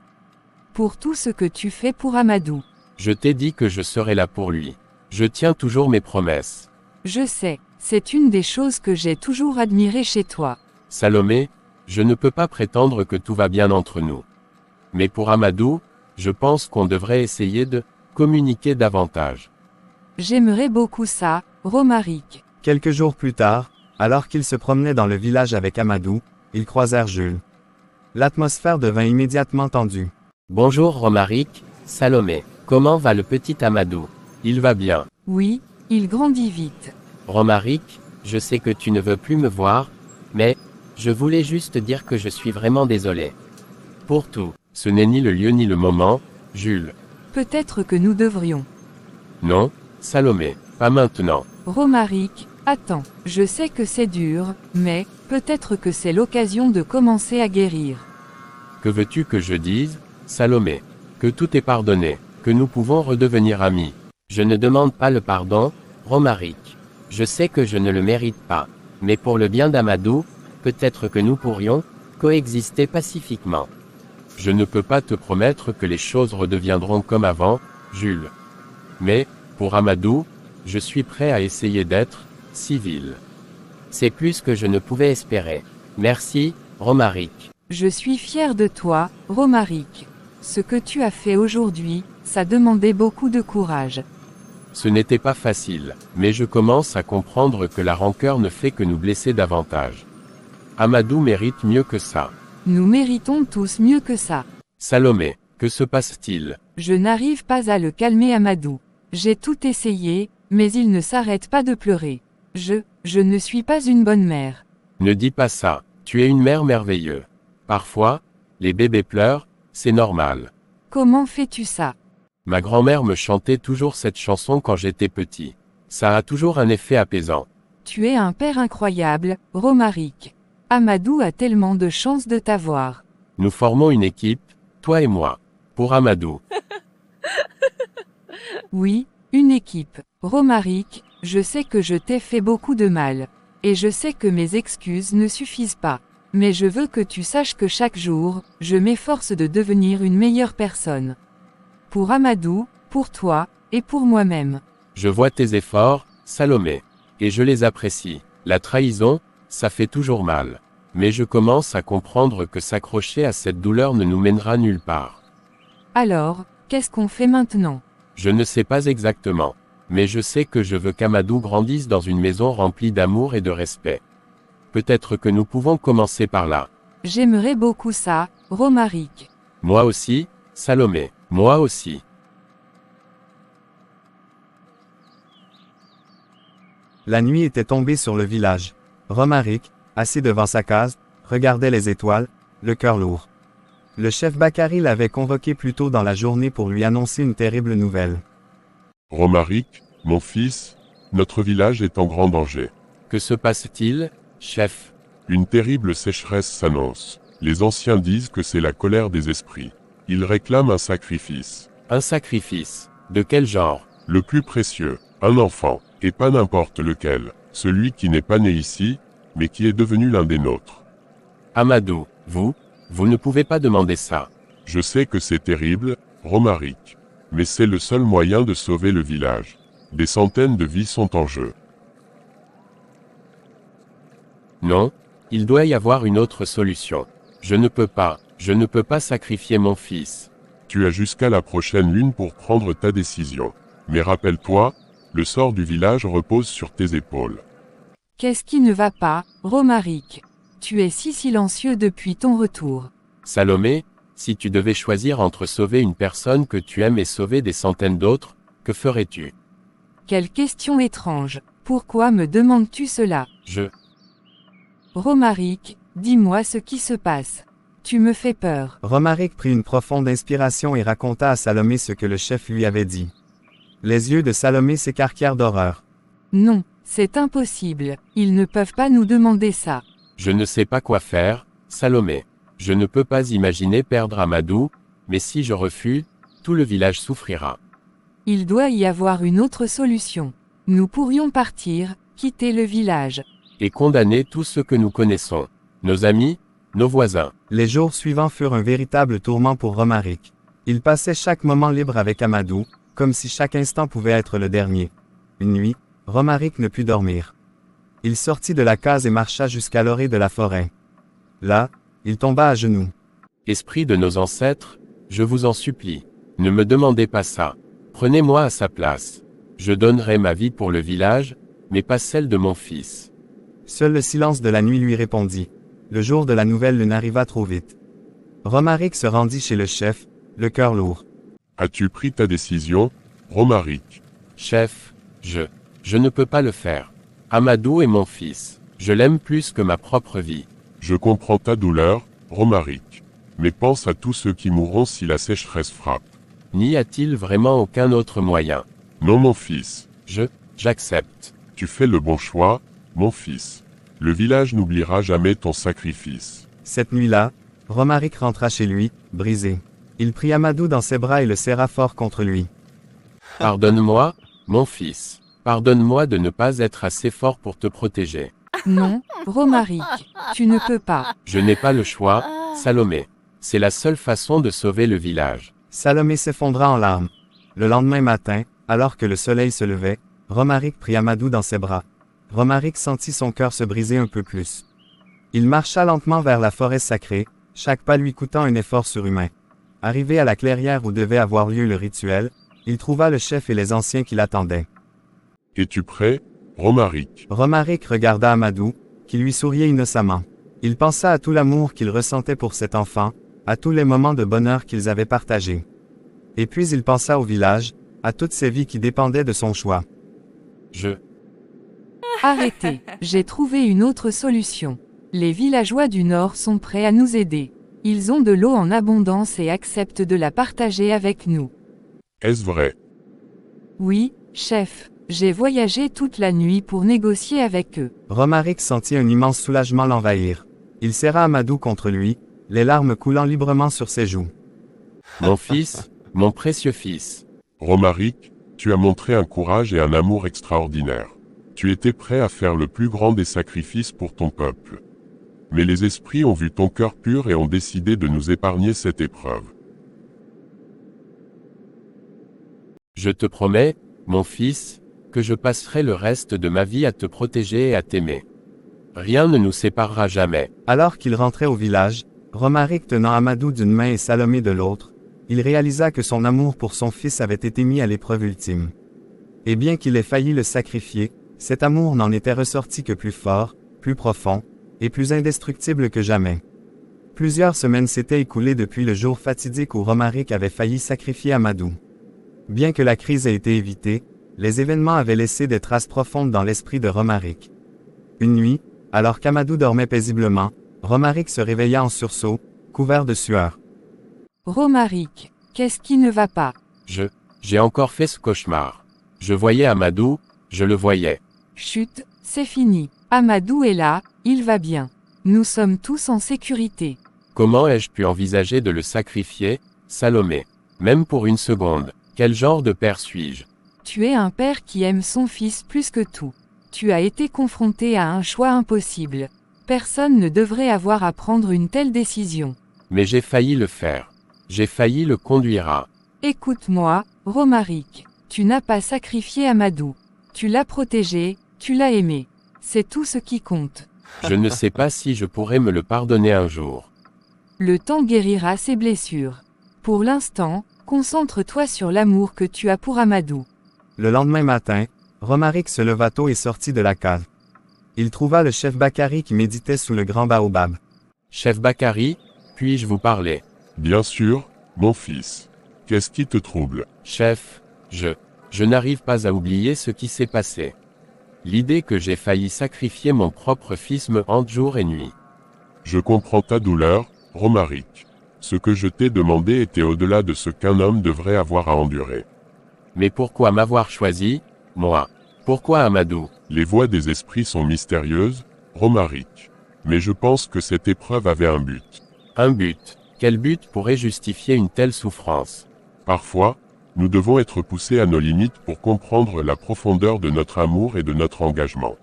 Pour tout ce que tu fais pour Amadou. Je t'ai dit que je serais là pour lui. Je tiens toujours mes promesses. Je sais, c'est une des choses que j'ai toujours admirées chez toi. Salomé, je ne peux pas prétendre que tout va bien entre nous. Mais pour Amadou, je pense qu'on devrait essayer de communiquer davantage. J'aimerais beaucoup ça, Romaric. Quelques jours plus tard, alors qu'ils se promenaient dans le village avec Amadou, ils croisèrent Jules. L'atmosphère devint immédiatement tendue. Bonjour Romaric, Salomé. Comment va le petit Amadou? Il va bien. Oui, il grandit vite. Romaric, je sais que tu ne veux plus me voir, mais, je voulais juste dire que je suis vraiment désolé. Pour tout. Ce n'est ni le lieu ni le moment, Jules. Peut-être que nous devrions. Non, Salomé, pas maintenant. Romaric, attends, je sais que c'est dur, mais, peut-être que c'est l'occasion de commencer à guérir. Que veux-tu que je dise, Salomé? Que tout est pardonné, que nous pouvons redevenir amis. Je ne demande pas le pardon, Romaric. Je sais que je ne le mérite pas. Mais pour le bien d'Amadou, peut-être que nous pourrions coexister pacifiquement. Je ne peux pas te promettre que les choses redeviendront comme avant, Jules. Mais, pour Amadou, je suis prêt à essayer d'être civil. C'est plus que je ne pouvais espérer. Merci, Romaric. Je suis fier de toi, Romaric. Ce que tu as fait aujourd'hui, ça demandait beaucoup de courage. Ce n'était pas facile, mais je commence à comprendre que la rancœur ne fait que nous blesser davantage. Amadou mérite mieux que ça. Nous méritons tous mieux que ça. Salomé, que se passe-t-il? Je n'arrive pas à le calmer Amadou. J'ai tout essayé, mais il ne s'arrête pas de pleurer. Je ne suis pas une bonne mère. Ne dis pas ça, tu es une mère merveilleuse. Parfois, les bébés pleurent, c'est normal. Comment fais-tu ça? Ma grand-mère me chantait toujours cette chanson quand j'étais petit. Ça a toujours un effet apaisant. Tu es un père incroyable, Romaric. Amadou a tellement de chance de t'avoir. Nous formons une équipe, toi et moi, pour Amadou. Oui, une équipe. Romaric, je sais que je t'ai fait beaucoup de mal. Et je sais que mes excuses ne suffisent pas. Mais je veux que tu saches que chaque jour, je m'efforce de devenir une meilleure personne. Pour Amadou, pour toi, et pour moi-même. Je vois tes efforts, Salomé. Et je les apprécie. La trahison, ça fait toujours mal. Mais je commence à comprendre que s'accrocher à cette douleur ne nous mènera nulle part. Alors, qu'est-ce qu'on fait maintenant? Je ne sais pas exactement. Mais je sais que je veux qu'Amadou grandisse dans une maison remplie d'amour et de respect. Peut-être que nous pouvons commencer par là. J'aimerais beaucoup ça, Romaric. Moi aussi, Salomé. Moi aussi. La nuit était tombée sur le village. Romaric, assis devant sa case, regardait les étoiles, le cœur lourd. Le chef Bakary l'avait convoqué plus tôt dans la journée pour lui annoncer une terrible nouvelle. Romaric, mon fils, notre village est en grand danger. Que se passe-t-il, chef? Une terrible sécheresse s'annonce. Les anciens disent que c'est la colère des esprits. Ils réclament un sacrifice. Un sacrifice. De quel genre? Le plus précieux, un enfant, et pas n'importe lequel, celui qui n'est pas né ici, mais qui est devenu l'un des nôtres. Amadou, vous ne pouvez pas demander ça. Je sais que c'est terrible, Romaric. Mais c'est le seul moyen de sauver le village. Des centaines de vies sont en jeu. Non, il doit y avoir une autre solution. Je ne peux pas sacrifier mon fils. Tu as jusqu'à la prochaine lune pour prendre ta décision. Mais rappelle-toi, le sort du village repose sur tes épaules. Qu'est-ce qui ne va pas, Romaric? Tu es si silencieux depuis ton retour. Salomé, si tu devais choisir entre sauver une personne que tu aimes et sauver des centaines d'autres, que ferais-tu? Quelle question étrange. Pourquoi me demandes-tu cela? Romaric, dis-moi ce qui se passe. Tu me fais peur. Romaric prit une profonde inspiration et raconta à Salomé ce que le chef lui avait dit. Les yeux de Salomé s'écarquillèrent d'horreur. Non, c'est impossible. Ils ne peuvent pas nous demander ça. Je ne sais pas quoi faire, Salomé. Je ne peux pas imaginer perdre Amadou, mais si je refuse, tout le village souffrira. Il doit y avoir une autre solution. Nous pourrions partir, quitter le village. Et condamner tous ceux que nous connaissons. Nos amis, nos voisins. Les jours suivants furent un véritable tourment pour Romaric. Il passait chaque moment libre avec Amadou, comme si chaque instant pouvait être le dernier. Une nuit, Romaric ne put dormir. Il sortit de la case et marcha jusqu'à l'orée de la forêt. Là, il tomba à genoux. Esprit de nos ancêtres, je vous en supplie, ne me demandez pas ça. Prenez-moi à sa place. Je donnerai ma vie pour le village, mais pas celle de mon fils. Seul le silence de la nuit lui répondit. Le jour de la nouvelle lune arriva trop vite. Romaric se rendit chez le chef, le cœur lourd. As-tu pris ta décision, Romaric? Chef, je ne peux pas le faire. Amadou est mon fils. Je l'aime plus que ma propre vie. Je comprends ta douleur, Romaric. Mais pense à tous ceux qui mourront si la sécheresse frappe. N'y a-t-il vraiment aucun autre moyen? Non mon fils. J'accepte. Tu fais le bon choix, mon fils. Le village n'oubliera jamais ton sacrifice. Cette nuit-là, Romaric rentra chez lui, brisé. Il prit Amadou dans ses bras et le serra fort contre lui. Pardonne-moi, mon fils. Pardonne-moi de ne pas être assez fort pour te protéger. Non, Romaric, tu ne peux pas. Je n'ai pas le choix, Salomé. C'est la seule façon de sauver le village. Salomé s'effondra en larmes. Le lendemain matin, alors que le soleil se levait, Romaric prit Amadou dans ses bras. Romaric sentit son cœur se briser un peu plus. Il marcha lentement vers la forêt sacrée, chaque pas lui coûtant un effort surhumain. Arrivé à la clairière où devait avoir lieu le rituel, il trouva le chef et les anciens qui l'attendaient. « Es-tu prêt, Romaric ?» Romaric regarda Amadou, qui lui souriait innocemment. Il pensa à tout l'amour qu'il ressentait pour cet enfant, à tous les moments de bonheur qu'ils avaient partagés. Et puis il pensa au village, à toutes ces vies qui dépendaient de son choix. Arrêtez, j'ai trouvé une autre solution. Les villageois du Nord sont prêts à nous aider. Ils ont de l'eau en abondance et acceptent de la partager avec nous. Est-ce vrai? Oui, chef, j'ai voyagé toute la nuit pour négocier avec eux. Romaric sentit un immense soulagement l'envahir. Il serra Amadou contre lui, les larmes coulant librement sur ses joues. Mon fils, mon précieux fils. Romaric, tu as montré un courage et un amour extraordinaires. Tu étais prêt à faire le plus grand des sacrifices pour ton peuple. Mais les esprits ont vu ton cœur pur et ont décidé de nous épargner cette épreuve. Je te promets, mon fils, que je passerai le reste de ma vie à te protéger et à t'aimer. Rien ne nous séparera jamais. Alors qu'il rentrait au village, Romaric tenant Amadou d'une main et Salomé de l'autre, il réalisa que son amour pour son fils avait été mis à l'épreuve ultime. Et bien qu'il ait failli le sacrifier, cet amour n'en était ressorti que plus fort, plus profond, et plus indestructible que jamais. Plusieurs semaines s'étaient écoulées depuis le jour fatidique où Romaric avait failli sacrifier Amadou. Bien que la crise ait été évitée, les événements avaient laissé des traces profondes dans l'esprit de Romaric. Une nuit, alors qu'Amadou dormait paisiblement, Romaric se réveilla en sursaut, couvert de sueur. Romaric, qu'est-ce qui ne va pas? J'ai encore fait ce cauchemar. Je voyais Amadou, je le voyais. Chut, c'est fini. Amadou est là, il va bien. Nous sommes tous en sécurité. Comment ai-je pu envisager de le sacrifier, Salomé? Même pour une seconde. Quel genre de père suis-je? Tu es un père qui aime son fils plus que tout. Tu as été confronté à un choix impossible. Personne ne devrait avoir à prendre une telle décision. Mais j'ai failli le faire. J'ai failli le conduire à... Écoute-moi, Romaric. Tu n'as pas sacrifié Amadou. Tu l'as protégé, tu l'as aimé. C'est tout ce qui compte. Je ne sais pas si je pourrai me le pardonner un jour. Le temps guérira ses blessures. Pour l'instant, concentre-toi sur l'amour que tu as pour Amadou. Le lendemain matin, Romaric se leva tôt et sortit de la cave. Il trouva le chef Bakari qui méditait sous le grand baobab. Chef Bakari, puis-je vous parler? Bien sûr, mon fils. Qu'est-ce qui te trouble? Chef, je n'arrive pas à oublier ce qui s'est passé. L'idée que j'ai failli sacrifier mon propre fils me hante jour et nuit. Je comprends ta douleur, Romaric. Ce que je t'ai demandé était au-delà de ce qu'un homme devrait avoir à endurer. Mais pourquoi m'avoir choisi, moi? Pourquoi Amadou? Les voies des esprits sont mystérieuses, Romaric. Mais je pense que cette épreuve avait un but. Un but? Quel but pourrait justifier une telle souffrance? Parfois, nous devons être poussés à nos limites pour comprendre la profondeur de notre amour et de notre engagement.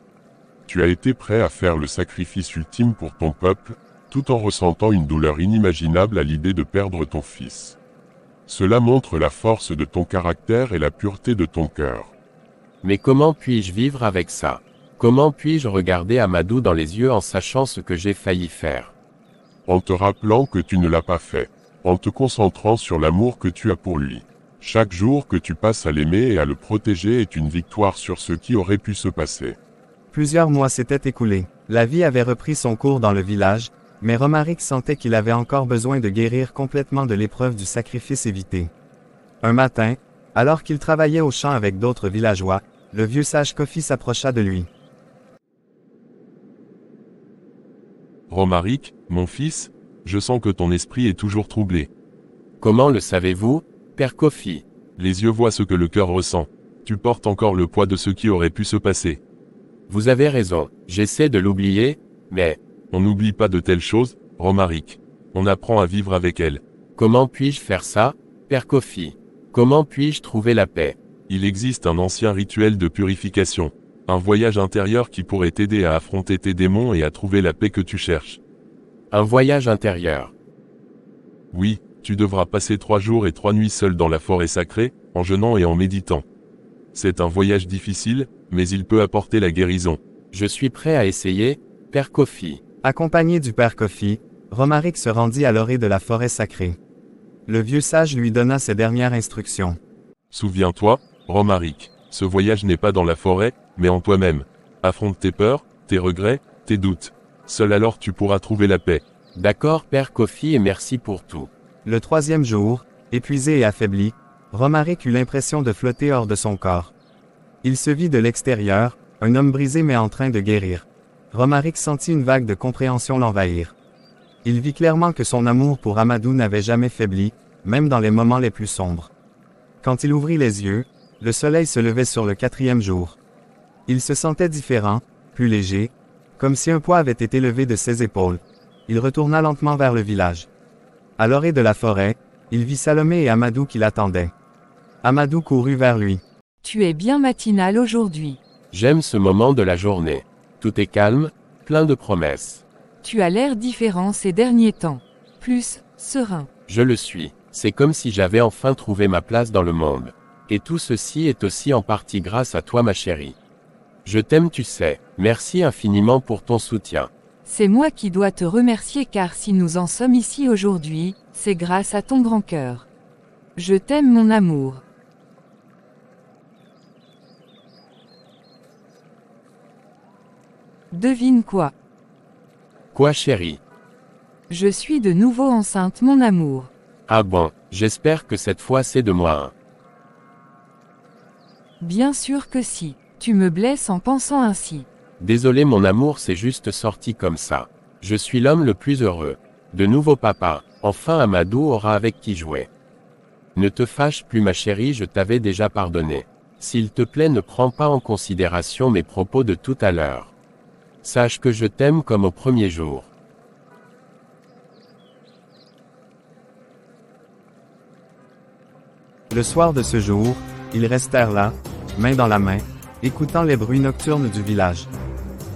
Tu as été prêt à faire le sacrifice ultime pour ton peuple, tout en ressentant une douleur inimaginable à l'idée de perdre ton fils. Cela montre la force de ton caractère et la pureté de ton cœur. Mais comment puis-je vivre avec ça? Comment puis-je regarder Amadou dans les yeux en sachant ce que j'ai failli faire? En te rappelant que tu ne l'as pas fait. En te concentrant sur l'amour que tu as pour lui. Chaque jour que tu passes à l'aimer et à le protéger est une victoire sur ce qui aurait pu se passer. Plusieurs mois s'étaient écoulés. La vie avait repris son cours dans le village, mais Romaric sentait qu'il avait encore besoin de guérir complètement de l'épreuve du sacrifice évité. Un matin, alors qu'il travaillait au champ avec d'autres villageois, le vieux sage Kofi s'approcha de lui. Romaric, mon fils, je sens que ton esprit est toujours troublé. Comment le savez-vous, Père Kofi? Les yeux voient ce que le cœur ressent. Tu portes encore le poids de ce qui aurait pu se passer. Vous avez raison, j'essaie de l'oublier, mais... On n'oublie pas de telles choses, Romaric. On apprend à vivre avec elles. Comment puis-je faire ça, Père Kofi? Comment puis-je trouver la paix? Il existe un ancien rituel de purification. Un voyage intérieur qui pourrait t'aider à affronter tes démons et à trouver la paix que tu cherches. Un voyage intérieur. Oui, tu devras passer 3 jours et 3 nuits seul dans la forêt sacrée, en jeûnant et en méditant. C'est un voyage difficile, mais il peut apporter la guérison. Je suis prêt à essayer, Père Kofi. Accompagné du père Kofi, Romaric se rendit à l'orée de la forêt sacrée. Le vieux sage lui donna ses dernières instructions. Souviens-toi, Romaric, ce voyage n'est pas dans la forêt, mais en toi-même. Affronte tes peurs, tes regrets, tes doutes. Seul alors tu pourras trouver la paix. D'accord, Père Kofi, et merci pour tout. Le 3e jour, épuisé et affaibli, Romaric eut l'impression de flotter hors de son corps. Il se vit de l'extérieur, un homme brisé mais en train de guérir. Romaric sentit une vague de compréhension l'envahir. Il vit clairement que son amour pour Amadou n'avait jamais faibli, même dans les moments les plus sombres. Quand il ouvrit les yeux, le soleil se levait sur le 4e jour. Il se sentait différent, plus léger, comme si un poids avait été levé de ses épaules. Il retourna lentement vers le village. À l'orée de la forêt, il vit Salomé et Amadou qui l'attendaient. Amadou courut vers lui. Tu es bien matinal aujourd'hui. J'aime ce moment de la journée. Tout est calme, plein de promesses. Tu as l'air différent ces derniers temps. Plus serein. Je le suis. C'est comme si j'avais enfin trouvé ma place dans le monde. Et tout ceci est aussi en partie grâce à toi, ma chérie. Je t'aime, tu sais. Merci infiniment pour ton soutien. C'est moi qui dois te remercier car si nous en sommes ici aujourd'hui, c'est grâce à ton grand cœur. Je t'aime mon amour. Devine quoi? Quoi chérie? Je suis de nouveau enceinte mon amour. Ah bon, j'espère que cette fois c'est de moi. Bien sûr que si. Tu me blesses en pensant ainsi. Désolé mon amour, c'est juste sorti comme ça. Je suis l'homme le plus heureux. De nouveau papa, enfin Amadou aura avec qui jouer. Ne te fâche plus ma chérie, je t'avais déjà pardonné. S'il te plaît, ne prends pas en considération mes propos de tout à l'heure. Sache que je t'aime comme au premier jour. Le soir de ce jour, ils restèrent là, main dans la main, écoutant les bruits nocturnes du village.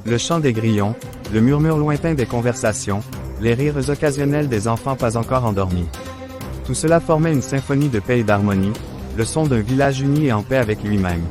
Le chant des grillons, le murmure lointain des conversations, les rires occasionnels des enfants pas encore endormis. Tout cela formait une symphonie de paix et d'harmonie, le son d'un village uni et en paix avec lui-même.